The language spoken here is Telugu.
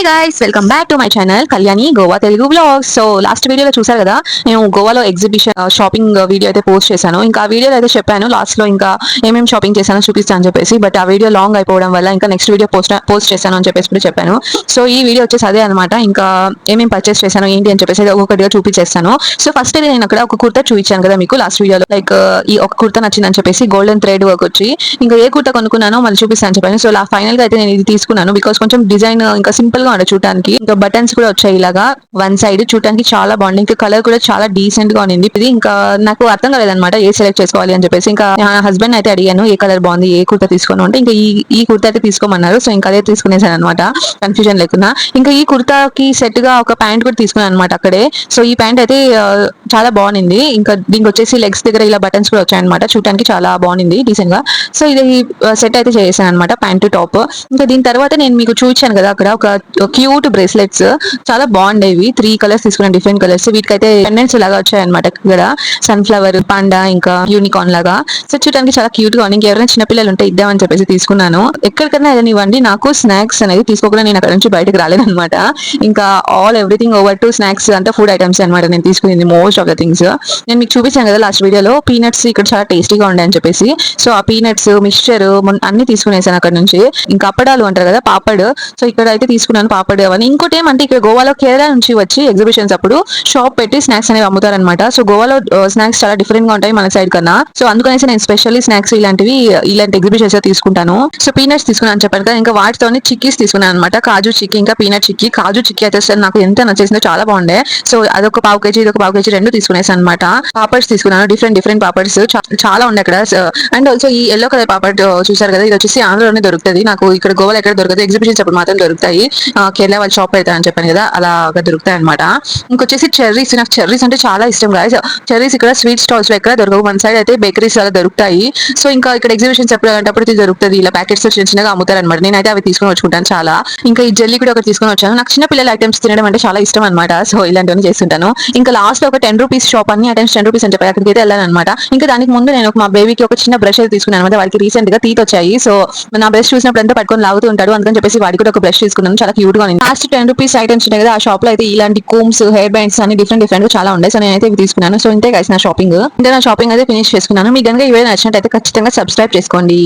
Guys welcome back to my channel Kalyani Goa Telugu blogs. So last వీడియోలో చూసారు కదా, నేను గోవాలో ఎగ్జిబిషన్ షాపింగ్ వీడియో అయితే పోస్ట్ చేశాను. ఇంకా ఆ వీడియోలో అయితే చెప్పాను లాస్ట్ లో ఇంకా ఏమేమి షాపింగ్ చేశానో చూపిస్తాను అని చెప్పేసి. బట్ ఆ వీడియో లాంగ్ అయిపోవడం వల్ల ఇంకా నెక్స్ట్ వీడియో పోస్ట్ చేశాను అని చెప్పేసి కూడా చెప్పాను. సో ఈ వీడియో వచ్చేసి అదే అనమాట. ఇంకా ఏమేమి పర్చేస్ చేశాను ఏంటి అని చెప్పేసి ఒక్కొక్కటిగా చూపించేస్తాను. సో ఫస్ట్ అయితే నేను అక్కడ ఒక కుర్తా చూపించాను కదా మీకు లాస్ట్ వీడియోలో. లైక్ ఈ ఒక కుర్తా నచ్చిందని చెప్పేసి గోల్డెన్ థ్రెడ్ వర్క్ వచ్చి, ఇంకా ఏ కుర్తా కొనుక్కున్నానో మళ్ళీ చూపిస్తాను అని చెప్పాను. సో ఫైనల్ గా అయితే నేను ఇది తీసుకున్నాను. బికాస్ కొంచెం డిజైన్ ఇంకా సింపుల్ గా ఉండే చూడడానికి. ఇంకా బటన్స్ కూడా వచ్చాయి ఇలాగా వన్ సైడ్, చూడడానికి చాలా బాగుంది. ఇంకా కలర్ కూడా చాలా డీసెంట్ గా ఉంది. ఇది ఇంకా నాకు అర్థం కాలేదన్నమాట ఏ సెలెక్ట్ చేసుకోవాలి అని చెప్పేసి. ఇంకా నా హస్బెండ్ అయితే అడిగాను ఏ కలర్ బాగుంది, ఏ కుర్తా తీసుకోను అంటే ఇంకా ఈ కుర్తా అయితే తీసుకోమన్నారు. సో ఇంకా అదే తీసుకునేసాను అనమాట, కన్ఫ్యూజన్ లేకుండా. ఇంకా ఈ కుర్తాకి సెట్ గా ఒక ప్యాంట్ కూడా తీసుకున్నాను అనమాట అక్కడే. సో ఈ ప్యాంట్ అయితే చాలా బాగుంది. ఇంకా దీనికి వచ్చేసి లెగ్స్ దగ్గర ఇలా బటన్స్ కూడా వచ్చాయన్నమాట, చూడడానికి చాలా బాగుంది డీసెంట్ గా. సో ఇది సెట్ అయితే చేశాను అనమాట, ప్యాంటు టాప్. ఇంకా దీని తర్వాత నేను మీకు చూపించాను కదా అక్కడ ఒక క్యూట్ బ్రేస్లెట్స్, చాలా బాగుండేవి. 3 కలర్స్ తీసుకున్నాను, డిఫరెంట్ కలర్స్. వీటికైతే పెండెంట్స్ లాగా వచ్చాయన్నమాట ఇక్కడ, సన్ఫ్లవర్, పాండా, ఇంకా యూనికార్న్ లాగా. సో చూడడానికి చాలా క్యూట్ గా ఉంది. ఇంకెవరైనా చిన్నపిల్లలు ఉంటే ఇద్దామని చెప్పేసి తీసుకున్నాను. ఎక్కడికైనా ఏదైనా నాకు స్నాక్స్ అనేది తీసుకోకుండా నేను అక్కడ నుంచి బయటకు రాలేదన్నమాట. ఇంకా ఎవ్రీథింగ్ ఓవర్ టు స్నాక్స్ అంతా ఫుడ్ ఐటమ్స్ అనమాట నేను తీసుకునేది మోస్ట్ ఆఫ్ ద థింగ్స్. నేను మీకు చూపించాను కదా లాస్ట్ వీడియోలో, పీనట్స్ ఇక్కడ చాలా టేస్టీగా ఉండే అని చెప్పేసి. సో ఆ పీనట్స్ మిక్స్చర్ అన్ని తీసుకునేసాను అక్కడ నుంచి. ఇంకా అప్పడాలు అంటారు కదా, పాపడ్. సో ఇక్కడ అయితే తీసుకున్నాను పాపడ్ అవన్నీ. ఇంకోటి ఏమంటే ఇక్కడ గోవాలో కేరళ నుంచి వచ్చి ఎగ్జిబిషన్స్ అప్పుడు షాప్ పెట్టి స్నాక్స్ అనేవి అమ్ముతారనమాట. సో గోవాలో స్నాక్స్ చాలా డిఫరెంట్ గా ఉంటాయి మన సైడ్ కన్నా. సో అందుకనేసి నేను స్పెషల్లీ స్నాక్స్ ఇలాంటి ఎగ్జిబిషన్స్ తీసుకుంటాను. సో పీనట్స్ తీసుకున్నాను చెప్పాను కదా. ఇంకా వాటితోనే చిక్కీస్ తీసుకున్నాను అనమాట, కాజు చిక్కీ ఇంకా పీనట్ చిక్కీ. కాజు చిక్కీ అయితే నాకు ఎంత నచ్చేసిందో, చాలా బాగుండే. సో అదొక పావు కేజీ, ఇదొక పావు కేజీ రెండు తీసుకునేసాను అనమాట. పాపడ్స్ తీసుకున్నాను, డిఫరెంట్ పాపడ్స్ చాలా ఉన్నాయి అక్కడ. అండ్ ఆల్సో ఈ ఎల్లో కలర్ పాపడ్ చూసారు కదా, ఇది వచ్చేసి ఆంధ్రలోనే దొరుకుతుంది. నాకు ఇక్కడ గోవాలో ఎక్కడ దొరకదు, ఎగ్జిబిషన్స్ అప్పుడు మాత్రం దొరుకుతాయి. కేరళ వాళ్ళ షాప్ పెడతారని చెప్పాను కదా, అలాగా దొరుకుతాయి అనమాట. ఇంకొచ్చేసి చెర్రీస్, నాకు చెర్రీస్ అంటే చాలా ఇష్టం గాయస్. చెర్రీస్ ఇక్కడ స్వీట్ స్టాల్స్ లో ఎక్కడ దొరకవు, మన సైడ్ అయితే బేకరీస్ అలా దొరుకుతాయి. సో ఇంకా ఇక్కడ ఎగ్జిబిషన్స్ ఎప్పుడు ఇది దొరుకుతుంది, ఇలా ప్యాకెట్స్ చిన్న చిన్నగా అమ్ముతారు అనమాట. నేనైతే అవి తీసుకొని వచ్చుకుంటాను చాలా. ఇంకా ఈ జెల్లీ కూడా ఒకటి తీసుకొని వచ్చాను. నాకు చిన్న పిల్లల ఐటమ్స్ తినడం అంటే చాలా ఇష్టం అనమాట. సో ఇలాంటివన్నీ చేస్తుంటాను. ఇంకా లాస్ట్ లో ఒక 10 రూపీస్ షాప్, అన్ని ఐటమ్స్ 10 రూపీస్ అని చెప్పి అక్కడికి అయితే వెళ్ళాను అనమాట. ఇంకా దానికి ముందు నేను మా బేబీకి ఒక చిన్న బ్రష్ అయితే తీసుకున్నాను అనమాట. వాడికి రీసెంట్ గా టీత్ వచ్చాయి. సో నా బ్రష్ చూసినప్పుడు అంతా పట్టుకొని లాగుతూ ఉంటాడు, అందుకని చెప్పేసి వాడికి కూడా ఒక బ్రష్ తీసుకున్నాను. చాలా క్యూట్ గా ఉంది. లాస్ట్ 10 రూపీస్ ఐటమ్స్ ఉన్నాయి కదా, ఆ షాప్ లో అయితే ఇలాంటి కోమ్స్, హెయిర్ బ్యాండ్స్ అన్ని డిఫరెంట్ గా చాలా ఉన్నాయి. సో నేనైతే ఇవి తీసుకున్నాను. సో ఇంతే గైస్ నా షాపింగ్. ఇంకా నా షాపింగ్ అయితే ఫినిష్ చేసుకున్నాను. మీకు కనుక ఈ వీడియో నచ్చినట్లయితే ఖచ్చితంగా సబ్స్క్రైబ్ చేసుకోండి.